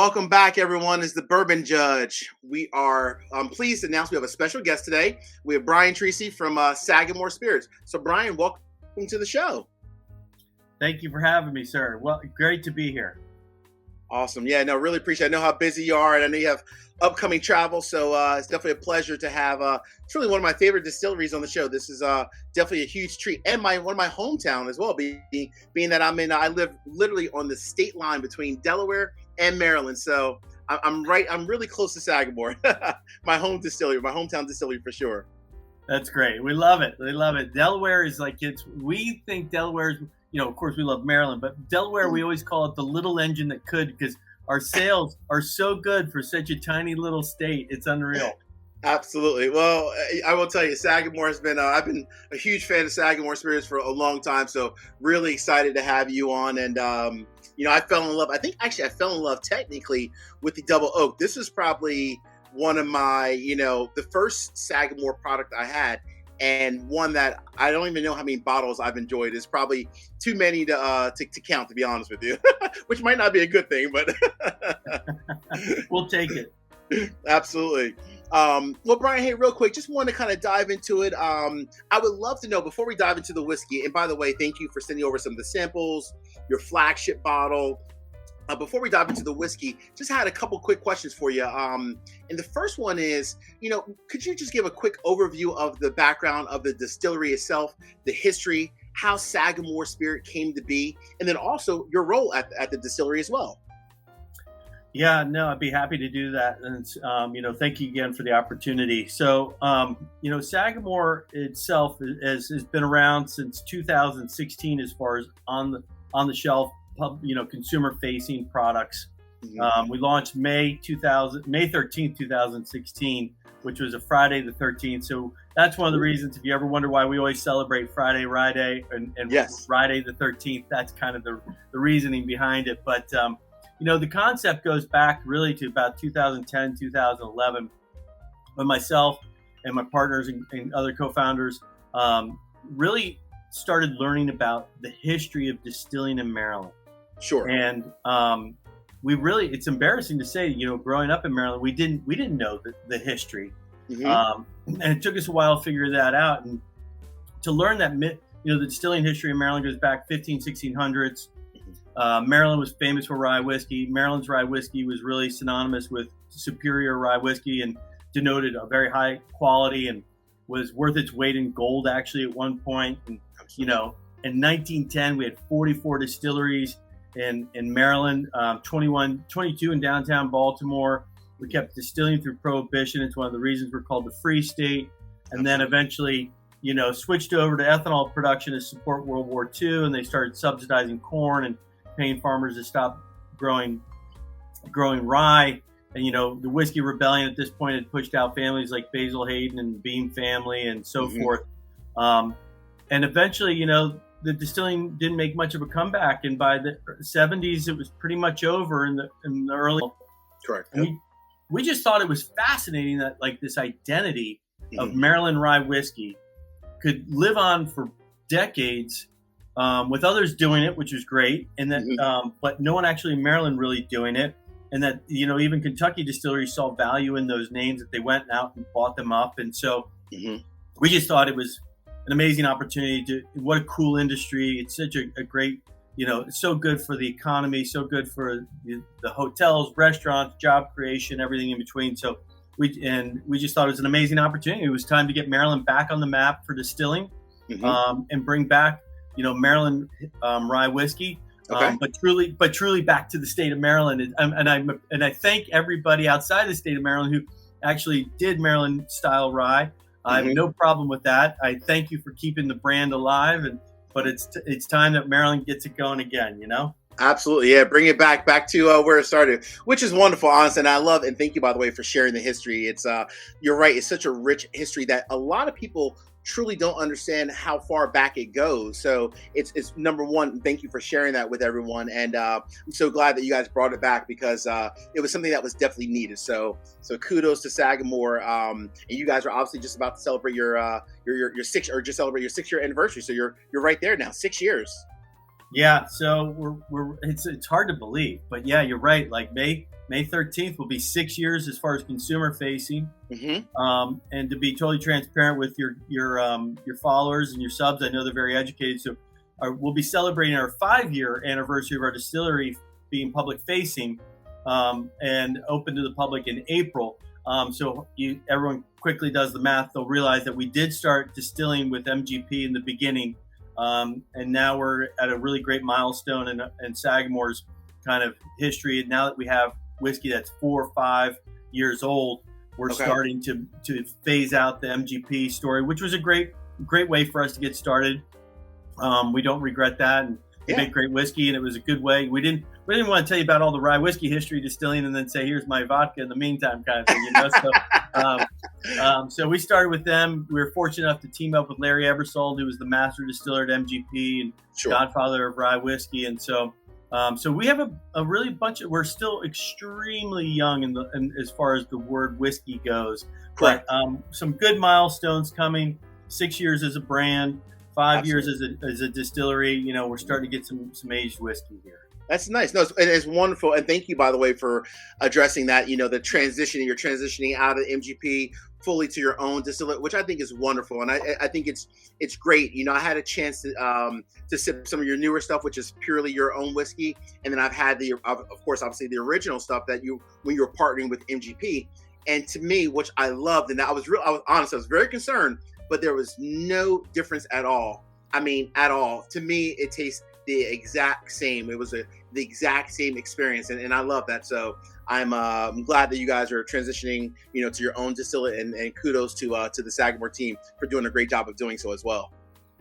Welcome back, everyone. It's the Bourbon Judge. We are pleased to announce we have a special guest today. We have Brian Treacy from Sagamore Spirits. So, Brian, welcome to the show. Thank you for having me, sir. Well, great to be here. Awesome. Yeah, no, really appreciate it. I know how busy you are, and I know you have upcoming travel, so it's definitely a pleasure to have it's really one of my favorite distilleries on the show. This is definitely a huge treat, and one of my hometown as well, being that I live literally on the state line between Delaware and Maryland, so I'm really close to Sagamore, my hometown distillery for sure. That's great. We love it. Delaware is we think Delaware is, of course we love Maryland, but Delaware, we always call it the little engine that could, because our sales are so good for such a tiny little state. It's unreal. Absolutely. Well, I will tell you, Sagamore has been, I've been a huge fan of Sagamore Spirits for a long time, so really excited to have you on. And, I fell in love. I think actually I fell in love technically with the Double Oak. This is probably one of my, the first Sagamore product I had, and one that I don't even know how many bottles I've enjoyed. It's probably too many to count, to be honest with you, which might not be a good thing, but we'll take it. Absolutely. Well, Brian, hey, real quick, just want to kind of dive into it. I would love to know, before we dive into the whiskey, and by the way, thank you for sending over some of the samples, your flagship bottle. Before we dive into the whiskey, just had a couple quick questions for you. And the first one is, could you just give a quick overview of the background of the distillery itself, the history, how Sagamore Spirit came to be, and then also your role at the distillery as well? Yeah, no, I'd be happy to do that. And, thank you again for the opportunity. So, Sagamore itself has been around since 2016 as far as on the shelf, consumer facing products. Mm-hmm. We launched May 13th, 2016, which was a Friday the 13th. So that's one of the reasons, if you ever wonder why we always celebrate Friday, Rye Day, and yes, Friday the 13th, that's kind of the reasoning behind it. But, the concept goes back really to about 2010, 2011, when myself and my partners and other co-founders really started learning about the history of distilling in Maryland. Sure. And it's embarrassing to say, growing up in Maryland, we didn't know the history. Mm-hmm. And it took us a while to figure that out. And to learn that, the distilling history in Maryland goes back 1600s. Maryland was famous for rye whiskey. Maryland's rye whiskey was really synonymous with superior rye whiskey and denoted a very high quality and was worth its weight in gold actually at one point. And, in 1910, we had 44 distilleries in Maryland, 22 in downtown Baltimore. We kept distilling through Prohibition. It's one of the reasons we're called the Free State. And then eventually, switched over to ethanol production to support World War II, and they started subsidizing corn and paying farmers to stop growing rye. And, the Whiskey Rebellion at this point had pushed out families like Basil Hayden and Beam family and so mm-hmm. forth. And eventually, the distilling didn't make much of a comeback. And by the 70s, it was pretty much over in the early. Correct. And we just thought it was fascinating that this identity mm-hmm. of Maryland rye whiskey could live on for decades with others doing it, which was great. And that, mm-hmm. But no one actually in Maryland really doing it. And that, even Kentucky distilleries saw value in those names, that they went out and bought them up. And so mm-hmm. we just thought it was an amazing opportunity what a cool industry. It's such a great, it's so good for the economy, so good for the hotels, restaurants, job creation, everything in between. So we just thought it was an amazing opportunity. It was time to get Maryland back on the map for distilling, mm-hmm. And bring back, Maryland rye whiskey. Okay. But truly back to the state of Maryland, and I thank everybody outside the state of Maryland who actually did Maryland style rye. Mm-hmm. I have no problem with that. I thank you for keeping the brand alive, but it's time that Maryland gets it going again. Absolutely, yeah. Bring it back to where it started, which is wonderful, honestly. And I love, and thank you, by the way, for sharing the history. It's you're right. It's such a rich history that a lot of people truly don't understand how far back it goes. So it's number one, thank you for sharing that with everyone. And I'm so glad that you guys brought it back, because it was something that was definitely needed. So kudos to Sagamore. And you guys are obviously just about to celebrate your 6-year anniversary. So you're right there now, 6 years. Yeah. So it's hard to believe, but yeah, you're right. Like May May 13th will be 6 years as far as consumer facing. And to be totally transparent with your followers and your subs, I know they're very educated. So we'll be celebrating our 5-year anniversary of our distillery being public facing and open to the public in April. So everyone quickly does the math. They'll realize that we did start distilling with MGP in the beginning. And now we're at a really great milestone in Sagamore's kind of history. And now that we have whiskey that's 4 or 5 years old, we're starting to phase out the MGP story, which was a great way for us to get started. We don't regret that. And we made great whiskey, and it was a good way. We didn't want to tell you about all the rye whiskey history distilling and then say, here's my vodka in the meantime kind of thing, you know? So we started with them. We were fortunate enough to team up with Larry Ebersold, who was the master distiller at MGP and godfather of rye whiskey. And so we have a really bunch of, we're still extremely young in as far as the word whiskey goes. Correct. But some good milestones coming, 6 years as a brand, 5 years as a distillery. You know, we're starting to get some aged whiskey here. That's nice. No, it's wonderful. And thank you, by the way, for addressing that, you know, the transitioning. You're transitioning out of MGP fully to your own distillate, which I think is wonderful. And I think it's great. You know, I had a chance to sip some of your newer stuff, which is purely your own whiskey. And then I've had of course, obviously the original stuff that when you were partnering with MGP. And to me, which I loved, and I was honest, I was very concerned, but there was no difference at all. I mean, at all. To me, it tastes the exact same. It was the exact same experience, and I love that. So I'm glad that you guys are transitioning, you know, to your own distillate, and kudos to the Sagamore team for doing a great job of doing so as well.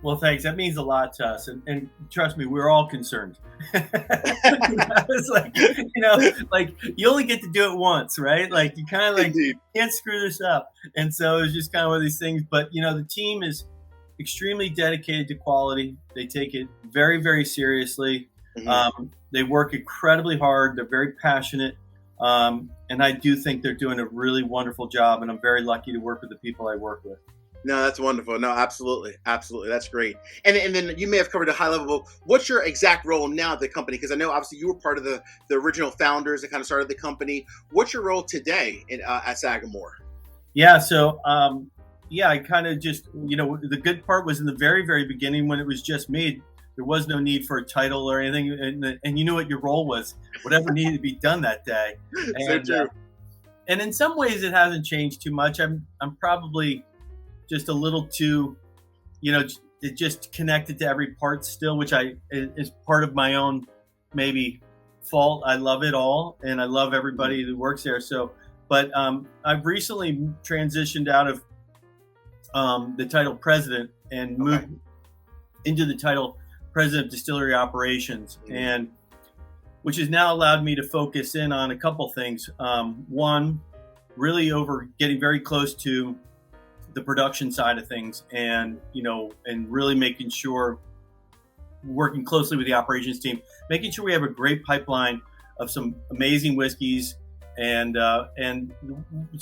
Well, thanks. That means a lot to us, and trust me, we're all concerned. It's like, you know, like you only get to do it once, right? Like you kind of like can't screw this up, and so it's just kind of one of these things. But you know, the team is extremely dedicated to quality. They take it very, very seriously. They work incredibly hard. They're very passionate. And I do think they're doing a really wonderful job. And I'm very lucky to work with the people I work with. No, that's wonderful. No, absolutely. Absolutely. That's great. And then you may have covered a high level. What's your exact role now at the company? Because I know obviously you were part of the original founders that kind of started the company. What's your role today at Sagamore? Yeah. So, I kind of just, you know, the good part was in the very, very beginning when it was just me. There was no need for a title or anything. And you knew what your role was, whatever needed to be done that day. And, so true. And in some ways it hasn't changed too much. I'm probably just a little too, you know, just connected to every part still, which is part of my own maybe fault. I love it all, and I love everybody who works there. So, but I've recently transitioned out of the title president and moved into the title president of distillery operations, and which has now allowed me to focus in on a couple things. One, really over getting very close to the production side of things, and you know, and really making sure, working closely with the operations team, making sure we have a great pipeline of some amazing whiskeys. And a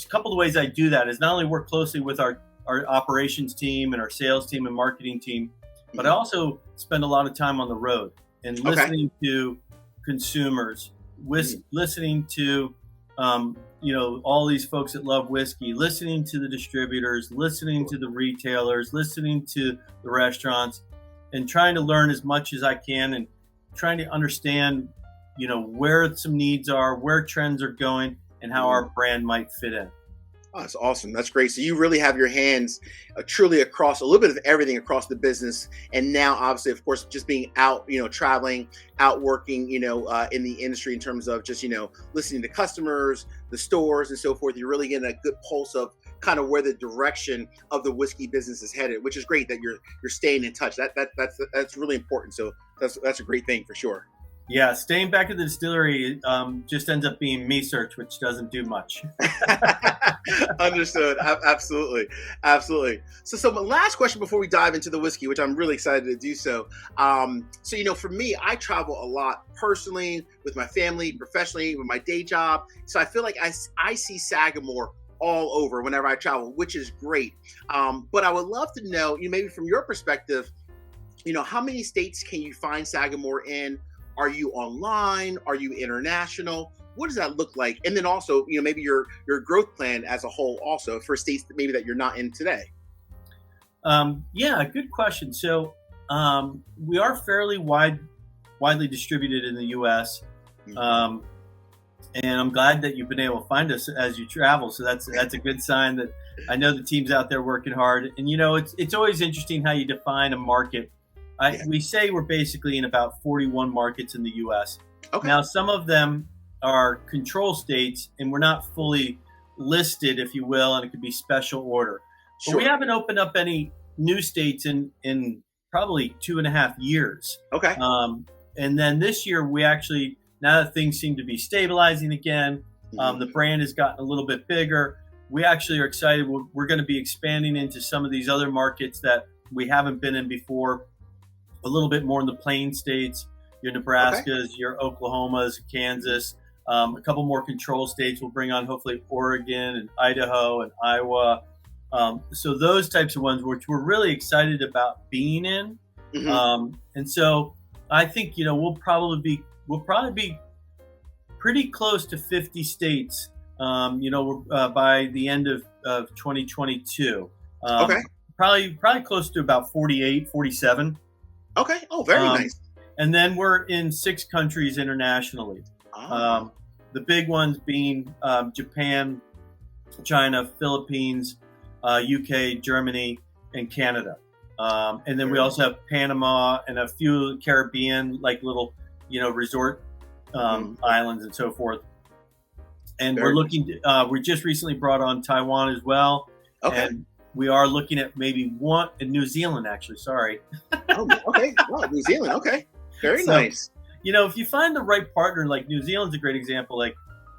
couple of ways I do that is not only work closely with our operations team and our sales team and marketing team, but I also spend a lot of time on the road and listening to consumers, listening to you know, all these folks that love whiskey, listening to the distributors, listening to the retailers, listening to the restaurants, and trying to learn as much as I can and trying to understand, you know, where some needs are, where trends are going, and how our brand might fit in. Oh, that's awesome. That's great. So you really have your hands truly across a little bit of everything across the business. And now, obviously, of course, just being out, you know, traveling, out working, you know, in the industry in terms of just, you know, listening to customers, the stores and so forth. You're really getting a good pulse of kind of where the direction of the whiskey business is headed, which is great that you're staying in touch. That's really important. So that's a great thing for sure. Yeah, staying back at the distillery just ends up being me search, which doesn't do much. Understood. Absolutely. Absolutely. So my last question before we dive into the whiskey, which I'm really excited to do so. So, you know, for me, I travel a lot personally with my family, professionally, with my day job. So I feel like I see Sagamore all over whenever I travel, which is great. But I would love to know, you know, maybe from your perspective, you know, how many states can you find Sagamore in? Are you online? Are you international? what does that look like? And then also, maybe your growth plan as a whole, also for states that maybe that you're not in today. Yeah, good question. So we are fairly widely distributed in the U.S. And I'm glad that you've been able to find us as you travel. So that's a good sign that I know the team's out there working hard. And it's always interesting how you define a market. We say we're basically in about 41 markets in the U.S. Okay. Now, some of them are control states, and we're not fully listed, if you will, and it could be special order. Sure. But we haven't opened up any new states in probably 2.5 years. Okay. And then this year, we actually, now that things seem to be stabilizing again, the brand has gotten a little bit bigger. We actually are excited. We're going to be expanding into some of these other markets that we haven't been in before, a little bit more in the plain states, your Nebraskas, your Oklahomas, Kansas, a couple more control states. We'll bring on hopefully Oregon and Idaho and Iowa. So those types of ones, which we're really excited about being in. And so I think, we'll probably be pretty close to 50 states, by the end of 2022. Probably close to about 48, 47. Okay. Oh, very nice. And then we're in 6 countries internationally. The big ones being Japan, China, Philippines, UK, Germany, and Canada. And then we also have Panama and a few Caribbean, like little, resort islands and so forth. And we're looking to, we just recently brought on Taiwan as well. Okay. And we are looking at maybe one in New Zealand, actually. Sorry. Okay. Wow, New Zealand. Okay. Very nice. If you find the right partner, like New Zealand's a great example. Like,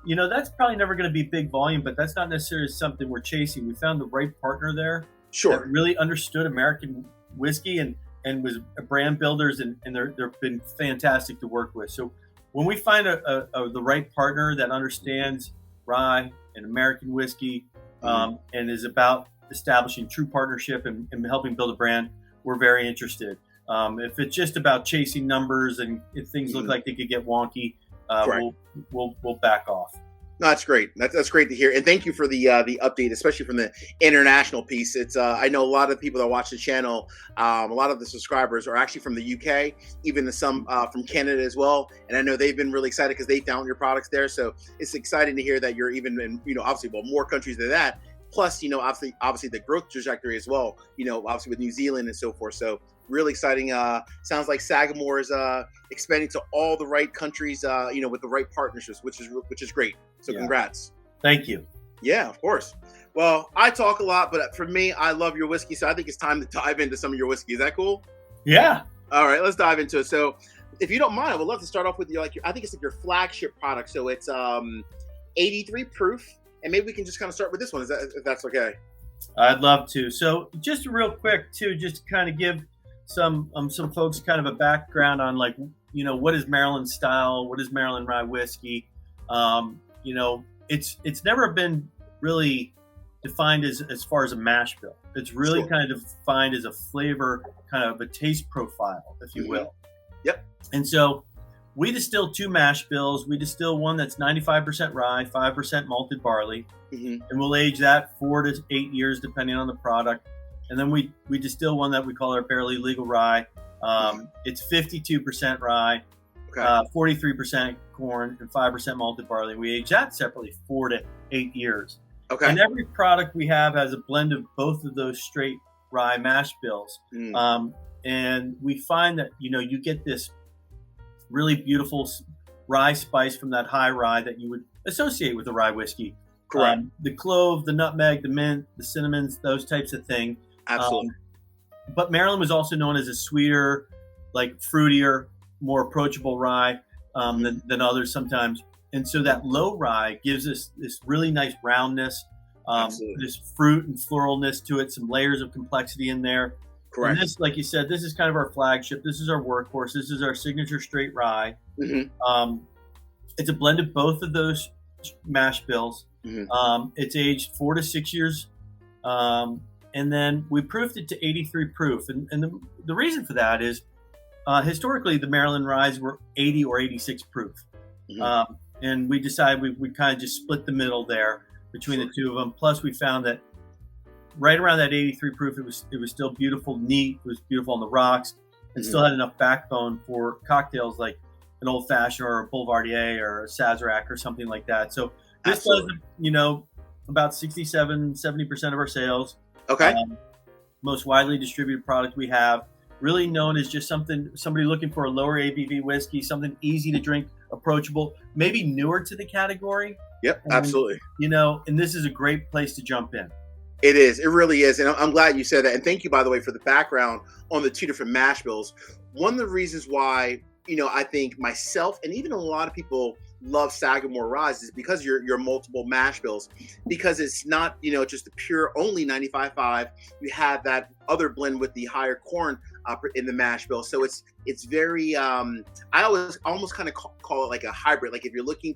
that's probably never going to be big volume, but that's not necessarily something we're chasing. We found the right partner there. Sure. That really understood American whiskey and was brand builders, and they've been fantastic to work with. So when we find the right partner that understands rye and American whiskey, and is about establishing true partnership and helping build a brand, we're very interested. If it's just about chasing numbers and if things look like they could get wonky, we'll back off. No, that's great. That's great to hear, and thank you for the update, especially from the international piece. It's I know a lot of people that watch the channel, a lot of the subscribers are actually from the UK, even some from Canada as well. And I know they've been really excited because they found your products there. So it's exciting to hear that you're even in obviously more countries than that. Plus, obviously the growth trajectory as well. Obviously with New Zealand and so forth. So really exciting. Sounds like Sagamore is expanding to all the right countries, with the right partnerships, which is great. So congrats. Thank you. Yeah, of course. Well, I talk a lot, but for me, I love your whiskey. So I think it's time to dive into some of your whiskey. Is that cool? Yeah. All right, let's dive into it. So if you don't mind, I would love to start off with I think it's like your flagship product. So it's 83 proof. And maybe we can just kind of start with this one, if that's okay. I'd love to. So just real quick, too, just to kind of give some folks kind of a background on what is Maryland style, what is Maryland rye whiskey. It's never been really defined as far as a mash bill. It's really kind of defined as a flavor, kind of a taste profile, if you will. Yep. And so we distill 2 mash bills. We distill one that's 95% rye, 5% malted barley, and we'll age that 4 to 8 years depending on the product. And then we distill one that we call our barely legal rye. It's 52% rye, 43% corn, and 5% malted barley. We age that separately 4 to 8 years. Okay. And every product we have has a blend of both of those straight rye mash bills. And we find that you get this really beautiful rye spice from that high rye that you would associate with a rye whiskey. Correct. The clove, the nutmeg, the mint, the cinnamons, those types of things. Absolutely. But Maryland was also known as a sweeter, like fruitier, more approachable rye than others sometimes. And so that low rye gives us this really nice roundness, this fruit and floralness to it, some layers of complexity in there. Correct. And this, like you said, this is kind of our flagship. This is our workhorse. This is our signature straight rye. It's a blend of both of those mash bills. It's aged 4 to 6 years. And then we proofed it to 83 proof. And the reason for that is historically the Maryland ryes were 80 or 86 proof. and we decided we kind of just split the middle there between the two of them. Plus, we found that right around that 83 proof, it was still beautiful, neat. It was beautiful on the rocks, and still had enough backbone for cocktails like an old fashioned or a Boulevardier or a Sazerac or something like that. So this does, about 67-70% of our sales. Okay. Most widely distributed product we have, really known as just somebody looking for a lower ABV whiskey, something easy to drink, approachable, maybe newer to the category. Yep, absolutely. And this is a great place to jump in. It is. It really is. And I'm glad you said that. And thank you, by the way, for the background on the two different mash bills. One of the reasons why, I think myself and even a lot of people love Sagamore Rye is because your multiple mash bills, because it's not, just the pure only 95.5. You have that other blend with the higher corn in the mash bill. So it's very, I always almost kind of call it like a hybrid. Like if you're looking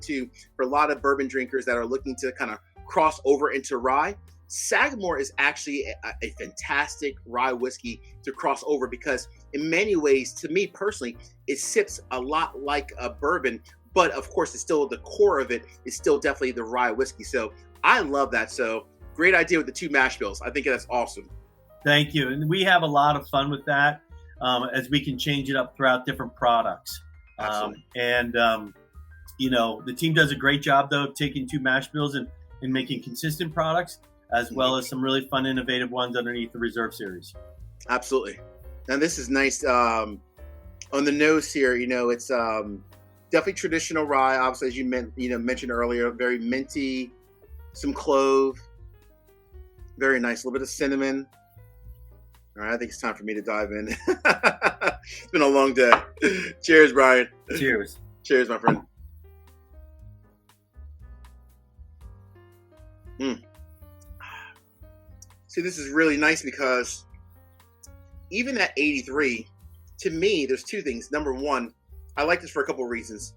for a lot of bourbon drinkers that are looking to kind of cross over into rye, Sagamore is actually a fantastic rye whiskey to cross over, because in many ways, to me personally, it sips a lot like a bourbon, but of course, it's still the core of it is still definitely the rye whiskey. So I love that. So great idea with the two mash bills. I think that's awesome. Thank you. And we have a lot of fun with that as we can change it up throughout different products. The team does a great job, though, of taking two mash bills and making consistent products, as well as some really fun, innovative ones underneath the Reserve series. Absolutely. Now, this is nice. On the nose here, it's definitely traditional rye. Obviously, as you mentioned earlier, very minty, some clove, very nice. A little bit of cinnamon. All right, I think it's time for me to dive in. It's been a long day. Cheers, Brian. Cheers. Cheers, my friend. See, this is really nice because even at 83, to me, there's two things. Number one, I like this for a couple of reasons.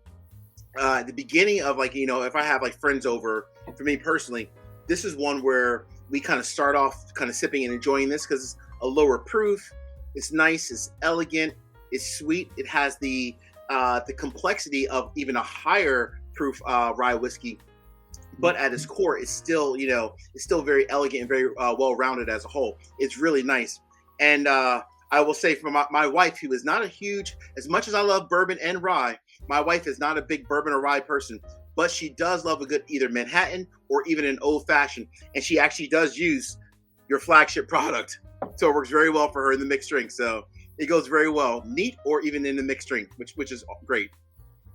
At the beginning of if I have friends over, for me personally, this is one where we kind of start off kind of sipping and enjoying this because it's a lower proof. It's nice, it's elegant, it's sweet. It has the complexity of even a higher proof rye whiskey. But at its core, it's still, it's still very elegant and very well-rounded as a whole. It's really nice. And I will say for my wife, who is not a huge, as much as I love bourbon and rye, my wife is not a big bourbon or rye person, but she does love a good either Manhattan or even an old-fashioned. And she actually does use your flagship product. So it works very well for her in the mixed drink. So it goes very well, neat or even in the mixed drink, which is great.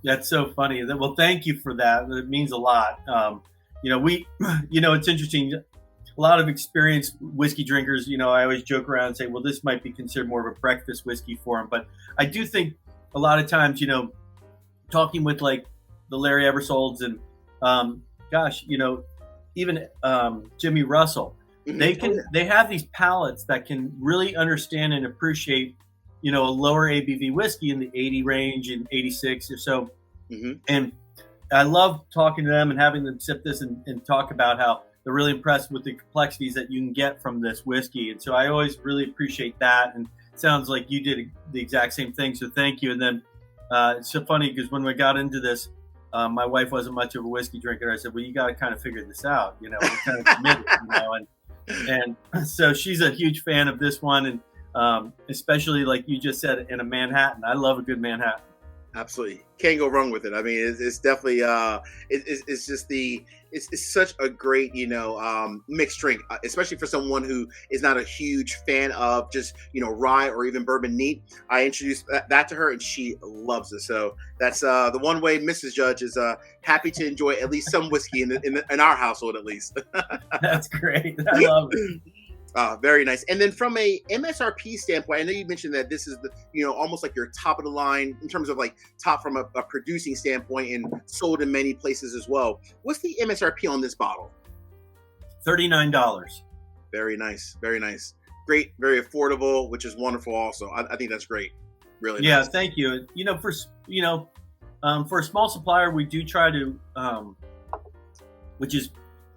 That's so funny. Well, thank you for that. It means a lot. It's interesting. A lot of experienced whiskey drinkers, I always joke around and say, well, this might be considered more of a breakfast whiskey for them. But I do think a lot of times, talking with like the Larry Ebersolds and, even Jimmy Russell, they have these palates that can really understand and appreciate, a lower ABV whiskey in the 80 range and 86 or so. And I love talking to them and having them sip this and talk about how they're really impressed with the complexities that you can get from this whiskey. And so I always really appreciate that. And it sounds like you did the exact same thing. So thank you. And then it's so funny because when we got into this, my wife wasn't much of a whiskey drinker. I said, well, you got to kind of figure this out. We're kind of committed, and so she's a huge fan of this one. And especially like you just said, in a Manhattan. I love a good Manhattan. Absolutely. Can't go wrong with it. I mean, it's definitely, it's such a great, mixed drink, especially for someone who is not a huge fan of just, rye or even bourbon neat. I introduced that to her and she loves it. So that's the one way Mrs. Judge is happy to enjoy at least some whiskey in our household, at least. That's great. I love it. Very nice. And then from a MSRP standpoint, I know you mentioned that this is the, almost like your top of the line in terms of like top from a producing standpoint and sold in many places as well. What's the MSRP on this bottle? $39. Very nice. Very nice. Great. Very affordable, which is wonderful also. I think that's great. Really nice. Yeah, thank you. For a small supplier, we do try to, which is,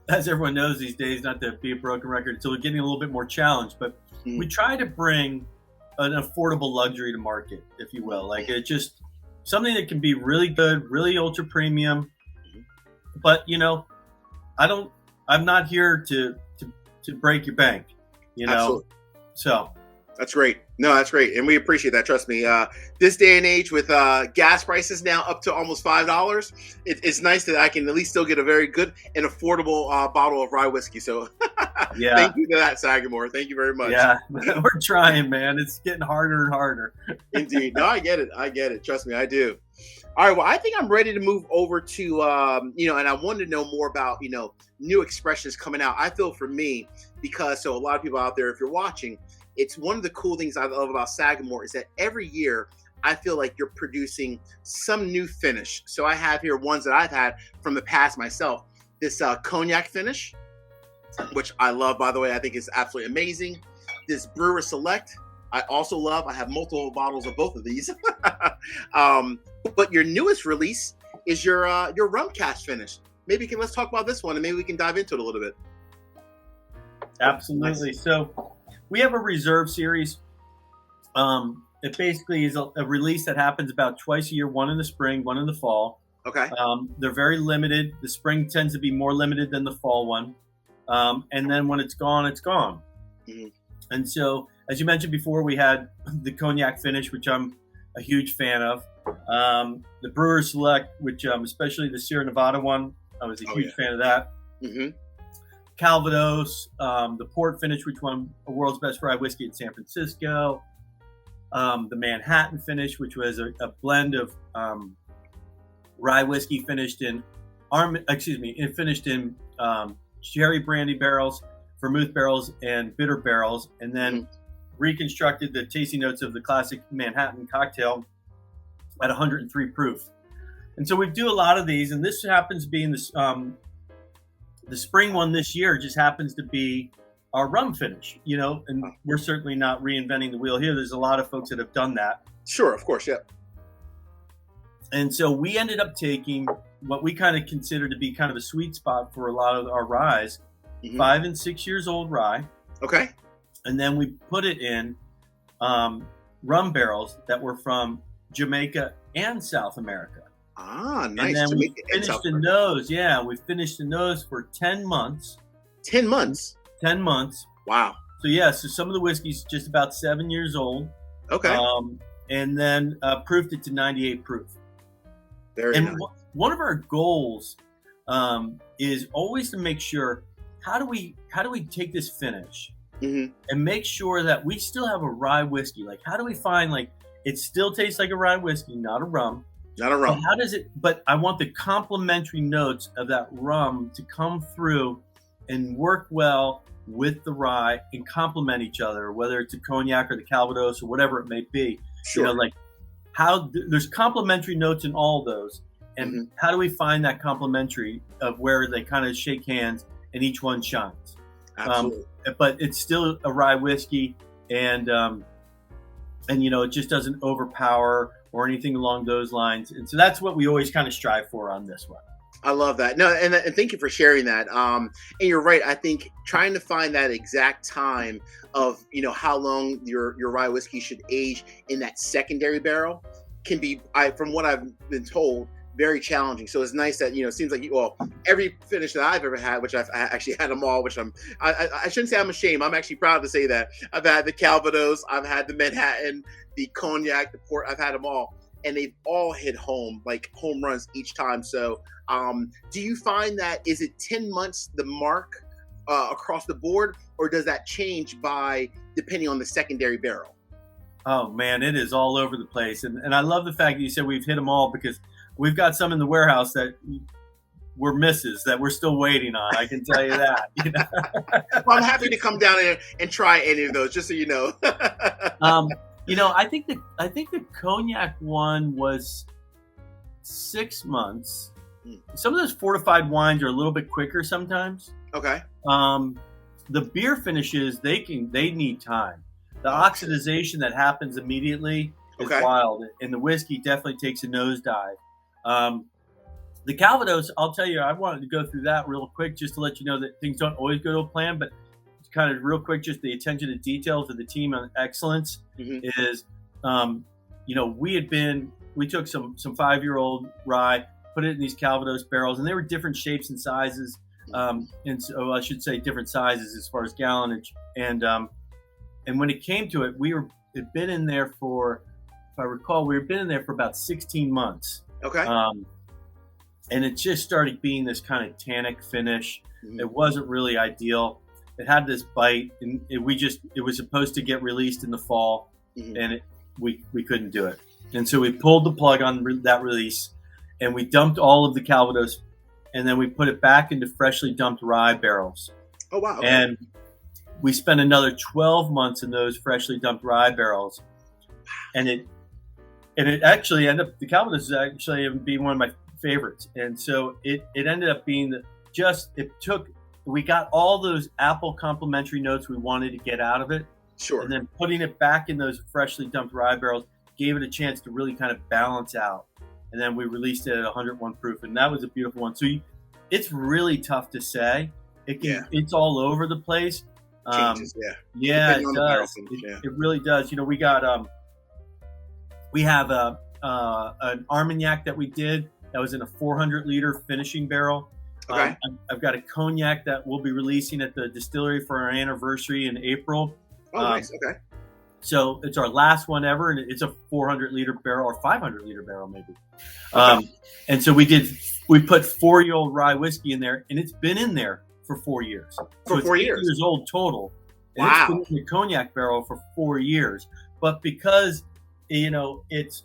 as everyone knows these days, not to be a broken record, so we're getting a little bit more challenged, but we try to bring an affordable luxury to market, if you will. Like it's just something that can be really good, really ultra premium, but I'm not here to break your bank, Absolutely. So that's great. No, that's great. And we appreciate that. Trust me. This day and age with gas prices now up to almost $5, it's nice that I can at least still get a very good and affordable bottle of rye whiskey. So yeah, thank you for that, Sagamore. Thank you very much. Yeah, we're trying, man. It's getting harder and harder. Indeed. No, I get it. Trust me, I do. All right. Well, I think I'm ready to move over to, and I wanted to know more about, new expressions coming out. I feel for me, because a lot of people out there, if you're watching, it's one of the cool things I love about Sagamore is that every year I feel like you're producing some new finish. So I have here ones that I've had from the past myself. This cognac finish, which I love, by the way. I think is absolutely amazing. This Brewer Select, I also love. I have multiple bottles of both of these. But your newest release is your rum cask finish. Let's talk about this one, and maybe we can dive into it a little bit. Absolutely. Nice. So we have a reserve series. It basically is a release that happens about twice a year, one in the spring, one in the fall. Okay. They're very limited. The spring tends to be more limited than the fall one. And then when it's gone, it's gone. Mm-hmm. And so, as you mentioned before, we had the cognac finish, which I'm a huge fan of. The Brewer Select, which especially the Sierra Nevada one, I was a huge fan of that. Mm-hmm. Calvados, the port finish, which won a world's best rye whiskey in San Francisco. The Manhattan finish, which was a blend of rye whiskey finished in sherry brandy barrels, vermouth barrels, and bitter barrels, and then reconstructed the tasting notes of the classic Manhattan cocktail at 103 proof. And so we do a lot of these, and this happens to be in this. The spring one this year just happens to be our rum finish, and we're certainly not reinventing the wheel here. There's a lot of folks that have done that. Sure, of course, yeah. And so we ended up taking what we kind of consider to be kind of a sweet spot for a lot of our ryes, 5 and 6 years old rye. Okay. And then we put it in rum barrels that were from Jamaica and South America. Ah, nice. And then we finished the nose. Yeah, we finished the nose for 10 months. 10 months? 10 months. Wow. So some of the whiskey's just about 7 years old. Okay. And then proofed it to 98 proof. Very nice. One of our goals is always to make sure, how do we take this finish and make sure that we still have a rye whiskey? Like, how do we find, like, it still tastes like a rye whiskey, not a rum. Not a rum. But I want the complementary notes of that rum to come through and work well with the rye and complement each other, whether it's a cognac or the Calvados or whatever it may be. Sure. There's complementary notes in all of those. And how do we find that complementary of where they kind of shake hands and each one shines? Absolutely. But it's still a rye whiskey, and it just doesn't overpower or anything along those lines. And so that's what we always kind of strive for on this one. I love that. No, and thank you for sharing that. And you're right. I think trying to find that exact time of, how long your rye whiskey should age in that secondary barrel can be, from what I've been told, very challenging. So it's nice that, it seems like every finish that I've ever had, which I actually had them all, which I shouldn't say I'm ashamed. I'm actually proud to say that. I've had the Calvados, I've had the Manhattan, the cognac, the port, I've had them all. And they've all hit home, like home runs each time. So do you find that, is it 10 months the mark across the board, or does that change depending on the secondary barrel? Oh man, it is all over the place. And I love the fact that you said we've hit them all, because we've got some in the warehouse that were misses that we're still waiting on. I can tell you that. Well, I'm happy to come down and try any of those, just so you know. I think the cognac one was 6 months. Some of those fortified wines are a little bit quicker sometimes. Okay. The beer finishes, they need time. The oxidization that happens immediately is wild, and the whiskey definitely takes a nosedive. The Calvados, I'll tell you, I wanted to go through that real quick just to let you know that things don't always go to a plan, but it's kind of real quick, just the attention to details of the team on excellence is, we took some 5-year-old rye, put it in these Calvados barrels, and they were different shapes and sizes. And so I should say different sizes as far as gallonage. And when it came to it, had been in there for, if I recall, we had been in there for about 16 months. Okay. And it just started being this kind of tannic finish. It wasn't really ideal. It had this bite, and it was supposed to get released in the fall, and we couldn't do it. And so we pulled the plug on that release, and we dumped all of the Calvados, and then we put it back into freshly dumped rye barrels. Oh, wow. Okay. And we spent another 12 months in those freshly dumped rye barrels. And it actually ended up, the Calvados actually ended up being one of my favorites. And so it ended up being we got all those apple complementary notes we wanted to get out of it. Sure. And then putting it back in those freshly dumped rye barrels gave it a chance to really kind of balance out. And then we released it at 101 proof, and that was a beautiful one. So it's really tough to say. It's all over the place. Changes, yeah, it does. It really does. You know, we have an Armagnac that we did that was in a 400 liter finishing barrel. Okay. I've got a cognac that we'll be releasing at the distillery for our anniversary in April. Oh, nice. Okay. So it's our last one ever, and it's a 400 liter barrel or 500 liter barrel maybe. Okay. And so we put 4-year-old rye whiskey in there, and it's been in there for 4 years. For 4 years. 8 years old total. And Wow. It's been in the cognac barrel for 4 years. But because, you know, it's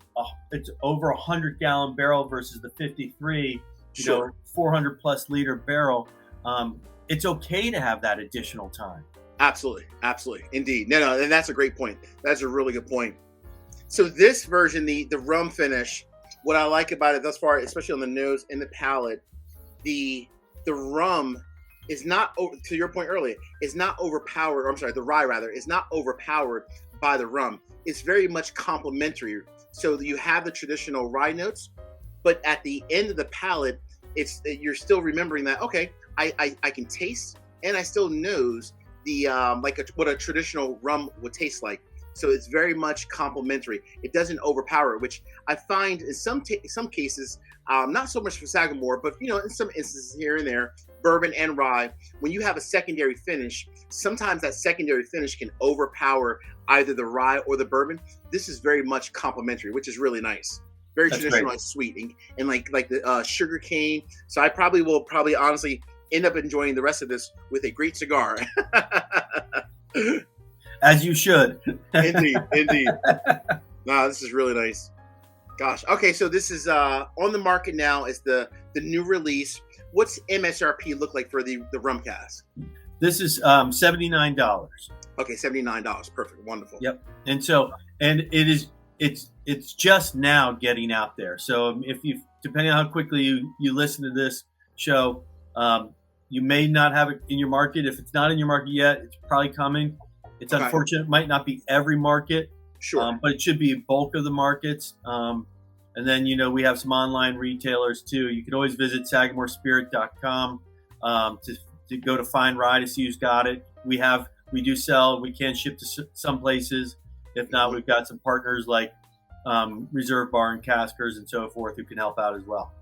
over 100-gallon barrel versus the 53, Sure. 400 plus liter barrel, it's okay to have that additional time. Absolutely. Indeed. No, and that's a great point. That's a really good point. So this version, the rum finish, what I like about it thus far, especially on the nose and the palate, the rum is not, to your point earlier, is not overpowered, or I'm sorry, the rye rather, is not overpowered by the rum. It's very much complementary. So you have the traditional rye notes, but at the end of the palate, you're still remembering that, okay, I can taste and I still nose the what a traditional rum would taste like. So it's very much complementary. It doesn't overpower, which I find in some cases, not so much for Sagamore, but in some instances here and there, bourbon and rye, when you have a secondary finish, sometimes that secondary finish can overpower either the rye or the bourbon. This is very much complementary, which is really nice. Very That's traditional, great. like sweet and like the sugar cane. So I probably will honestly end up enjoying the rest of this with a great cigar. As you should. Indeed. No, this is really nice. Gosh. Okay, so this is on the market now. It's the new release. What's MSRP look like for the rum cask? This is $79. Okay, $79. Perfect. Wonderful. Yep. And it's just now getting out there. So if you, depending on how quickly you listen to this show, you may not have it in your market. If it's not in your market yet, it's probably coming. It's Okay. unfortunate. It might not be every market, Sure. but it should be a bulk of the markets. And then, we have some online retailers too. You can always visit SagamoreSpirit.com to go to Find Rye to see who's got it. We do sell. We can ship to some places. If not, we've got some partners like Reserve Bar and Caskers and so forth who can help out as well.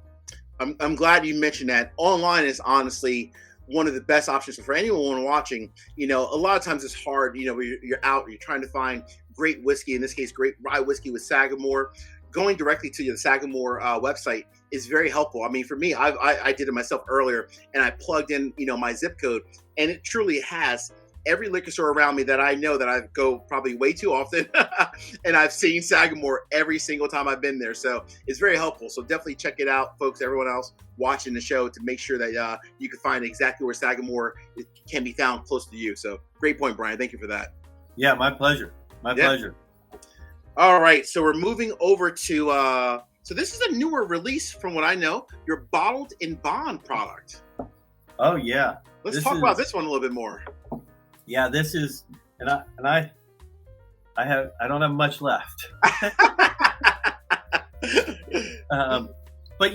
I'm glad you mentioned that. Online is honestly one of the best options for anyone watching. A lot of times it's hard, you're out, you're trying to find great whiskey, in this case, great rye whiskey with Sagamore. Going directly to the Sagamore website is very helpful. I mean, for me, I did it myself earlier, and I plugged in, my zip code, and it truly has every liquor store around me that I know that I go probably way too often, and I've seen Sagamore every single time I've been there. So it's very helpful. So definitely check it out, folks. Everyone else watching the show, to make sure that you can find exactly where Sagamore can be found close to you. So great point, Brian. Thank you for that. Yeah, my pleasure. My pleasure. All right, so we're moving over to. So this is a newer release, from what I know. Your bottled in bond product. Oh yeah. Let's talk about this one a little bit more. Yeah, this is, and I don't have much left. But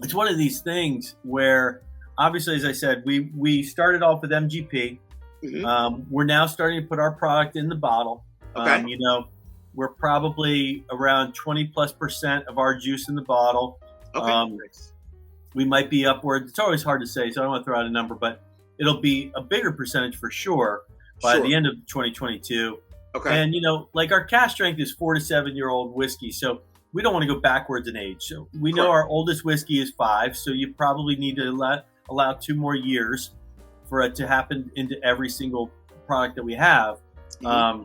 it's one of these things where, obviously, as I said, we started off with MGP. Mm-hmm. We're now starting to put our product in the bottle. Okay. we're probably around 20+% of our juice in the bottle. Okay. We might be upwards. It's always hard to say, so I don't want to throw out a number, but it'll be a bigger percentage for sure by the end of 2022. Okay. And, like our cask strength is 4 to 7 year old whiskey. So we don't want to go backwards in age. So we know our oldest whiskey is 5. So you probably need to allow 2 more years for it to happen into every single product that we have. Mm-hmm.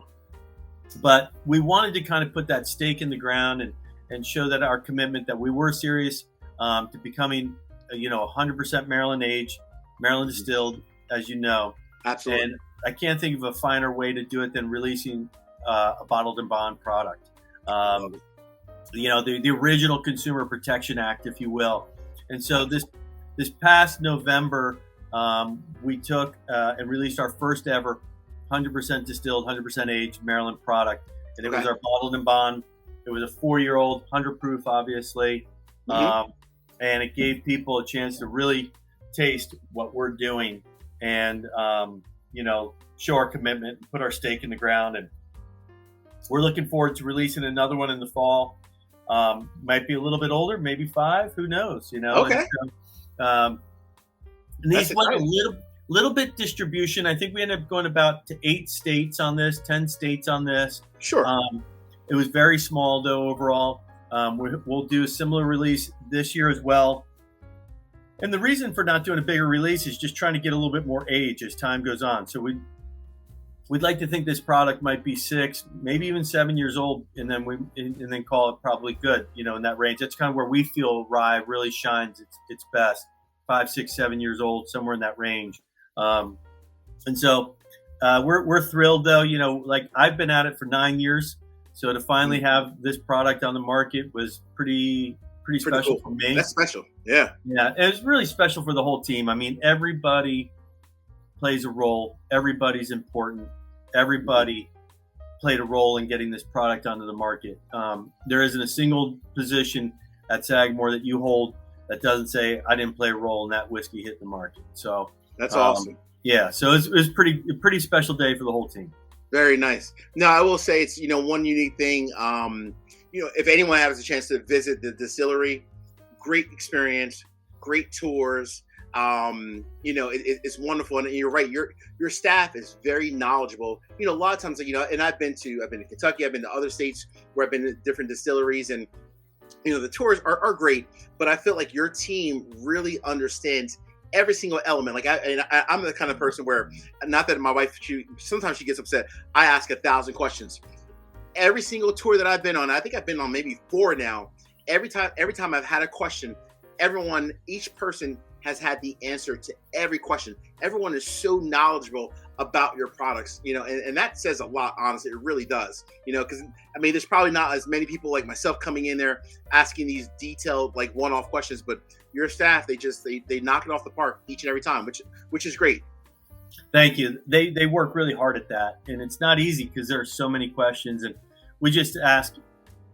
But we wanted to kind of put that stake in the ground and show that our commitment that we were serious to becoming, 100% Maryland aged, Maryland distilled, as you know. Absolutely. And I can't think of a finer way to do it than releasing a bottled and bond product. The original Consumer Protection Act, if you will. And so this past November, we took and released our first ever 100% distilled, 100% aged Maryland product. And it was our bottled and bond. It was a 4-year-old, 100 proof, obviously. Mm-hmm. And it gave people a chance to really taste what we're doing and, show our commitment and put our stake in the ground. And we're looking forward to releasing another one in the fall. Might be a little bit older, maybe 5, who knows, Okay. And these went a little bit distribution. I think we ended up going about to 8 states on this, 10 states on this. Sure. It was very small though overall. We'll do a similar release this year as well. And the reason for not doing a bigger release is just trying to get a little bit more age as time goes on. So we'd like to think this product might be 6, maybe even 7 years old, and then call it probably good, in that range. That's kind of where we feel rye really shines its best. 5, 6, 7 years old, somewhere in that range. And so we're thrilled though. Like I've been at it for 9 years, so to finally have this product on the market was pretty special for me. That's special. Yeah. Yeah. It was really special for the whole team. I mean, everybody plays a role. Everybody's important. Everybody played a role in getting this product onto the market. There isn't a single position at Sagamore that you hold that doesn't say I didn't play a role in that whiskey hitting the market. So that's awesome. Yeah. So it was a pretty special day for the whole team. Very nice. Now I will say it's, one unique thing. If anyone has a chance to visit the distillery, great experience, great tours. It's wonderful, and you're right. Your staff is very knowledgeable. A lot of times, and I've been to Kentucky, I've been to other states where I've been to different distilleries, and the tours are great. But I feel like your team really understands every single element. Like I'm the kind of person where, not that my wife, sometimes she gets upset. I ask 1,000 questions. Every single tour that I've been on, I think I've been on maybe 4 now. Every time I've had a question, each person has had the answer to every question. Everyone is so knowledgeable about your products, and that says a lot, honestly. It really does, because there's probably not as many people like myself coming in there asking these detailed, like one-off questions, but your staff, they knock it off the park each and every time, which is great. Thank you. They work really hard at that, and it's not easy because there are so many questions, and we just ask,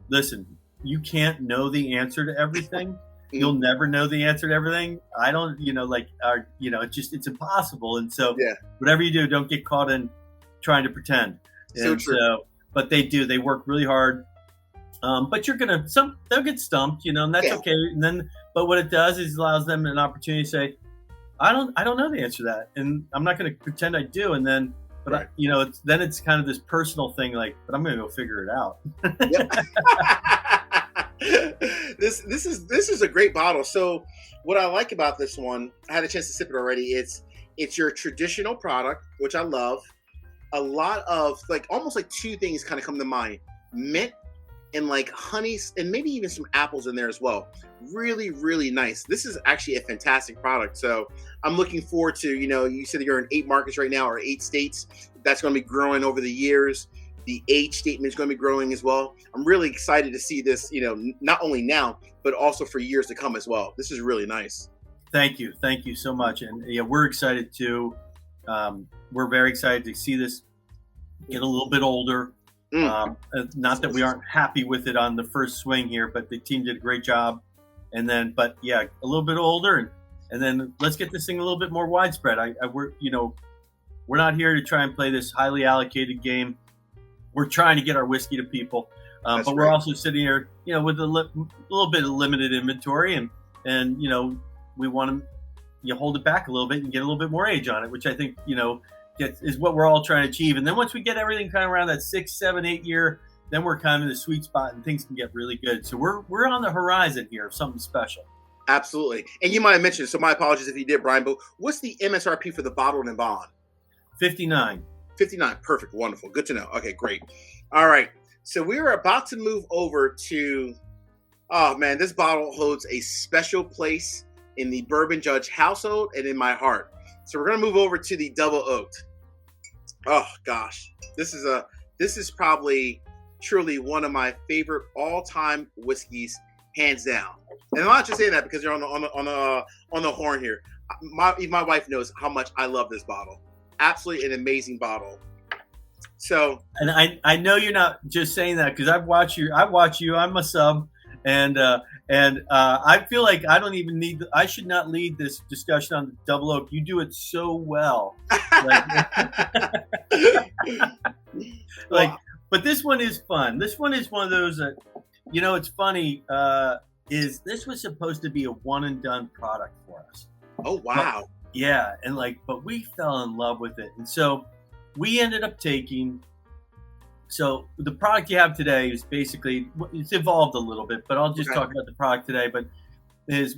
listen, you can't know the answer to everything. You'll never know the answer to everything. I don't, it's impossible. And so whatever you do, don't get caught in trying to pretend. So and true. But they work really hard. But they'll get stumped, and that's okay. And but what it does is allows them an opportunity to say, I don't know the answer to that. And I'm not going to pretend I do. And then, but it's kind of this personal thing, like, but I'm going to go figure it out. This is a great bottle. So what I like about this one, I had a chance to sip it already. It's your traditional product, which I love. A lot of almost 2 things kind of come to mind: mint and honey, and maybe even some apples in there as well. Really, really nice. This is actually a fantastic product. So I'm looking forward to, you said you're in 8 markets right now, or 8 states. That's going to be growing over the years. The age statement is going to be growing as well. I'm really excited to see this, not only now, but also for years to come as well. This is really nice. Thank you so much. And we're excited too. We're very excited to see this get a little bit older. Not that we aren't happy with it on the first swing here, but the team did a great job. And then, a little bit older, and then let's get this thing a little bit more widespread. We're not here to try and play this highly allocated game. we're trying to get our whiskey to people. But we're also sitting here, with a little bit of limited inventory, and we want to hold it back a little bit and get a little bit more age on it, which I think is what we're all trying to achieve. And then once we get everything kind of around that 6, 7, 8 year, then we're kind of in the sweet spot and things can get really good. So we're on the horizon here of something special. Absolutely. And you might have mentioned, so my apologies if you did, Brian, but what's the MSRP for the bottled and bond? $59. $59. Perfect. Wonderful. Good to know. Okay, great. All right. So we're about to move over to, oh man, this bottle holds a special place in the Bourbon Judge household and in my heart. So we're going to move over to the double oaked. Oh gosh. This is probably truly one of my favorite all-time whiskeys, hands down. And I'm not just saying that because you're on the horn here. My wife knows how much I love this bottle. Absolutely an amazing bottle. So, and I know you're not just saying that because I've watched you. I'm a sub, and I feel like I should not lead this discussion on the double oak. You do it so well. But this one is fun. This one is one of those that, it's funny. Is this was supposed to be a one and done product for us? Oh wow! But we fell in love with it, and so we ended up taking. So the product you have today is basically, it's evolved a little bit, but I'll just talk about the product today. But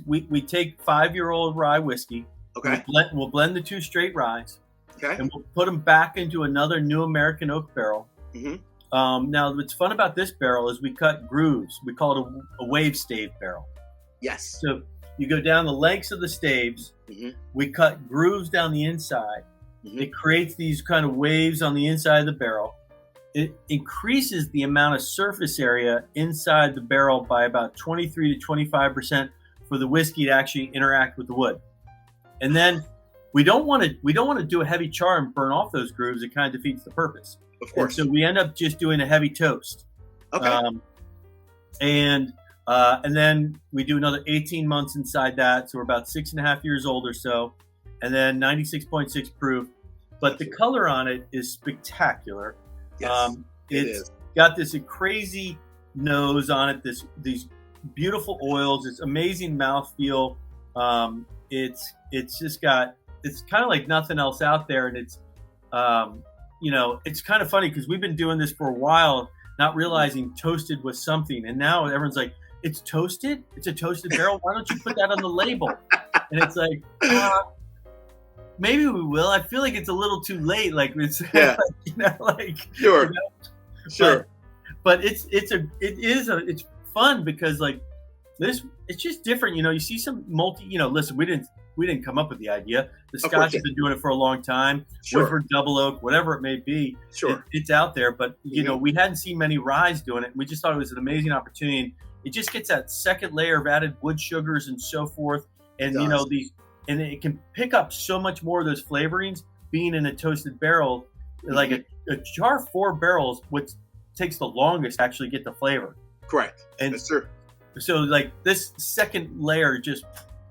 we take 5-year-old rye whiskey. Okay. We'll blend the 2 straight ryes. Okay. And we'll put them back into another new American oak barrel. Mm-hmm. Now, what's fun about this barrel is we cut grooves. We call it a wave stave barrel. Yes. So you go down the lengths of the staves. Mm-hmm. We cut grooves down the inside. Mm-hmm. It creates these kind of waves on the inside of the barrel. It increases the amount of surface area inside the barrel by about 23 to 25% for the whiskey to actually interact with the wood. And then we don't want to do a heavy char and burn off those grooves. It kind of defeats the purpose. Of course. And so we end up just doing a heavy toast. Okay. And then we do another 18 months inside that. So we're about 6.5 years old or so. And then 96.6 proof. But the color on it is spectacular. Yes, it's got this crazy nose on it, these beautiful oils, this amazing mouthfeel. It's just got, it's kind of like nothing else out there. And it's, it's kind of funny because we've been doing this for a while, not realizing toasted was something. And now everyone's like, it's toasted? It's a toasted barrel? Why don't you put that on the label? And it's like, maybe we will. I feel like it's a little too late. Like it's, sure, sure. But it's fun because like this, it's just different. You see some listen, we didn't come up with the idea. The Scotch has been doing it for a long time. Sure. Woodford Double Oak, whatever it may be. Sure. It's out there, but we hadn't seen many ryes doing it. We just thought it was an amazing opportunity. It just gets that second layer of added wood sugars and so forth. And and it can pick up so much more of those flavorings being in a toasted barrel. Mm-hmm. Like a jar 4 barrels, what takes the longest to actually get the flavor. Correct. And that's true. So like this second layer, just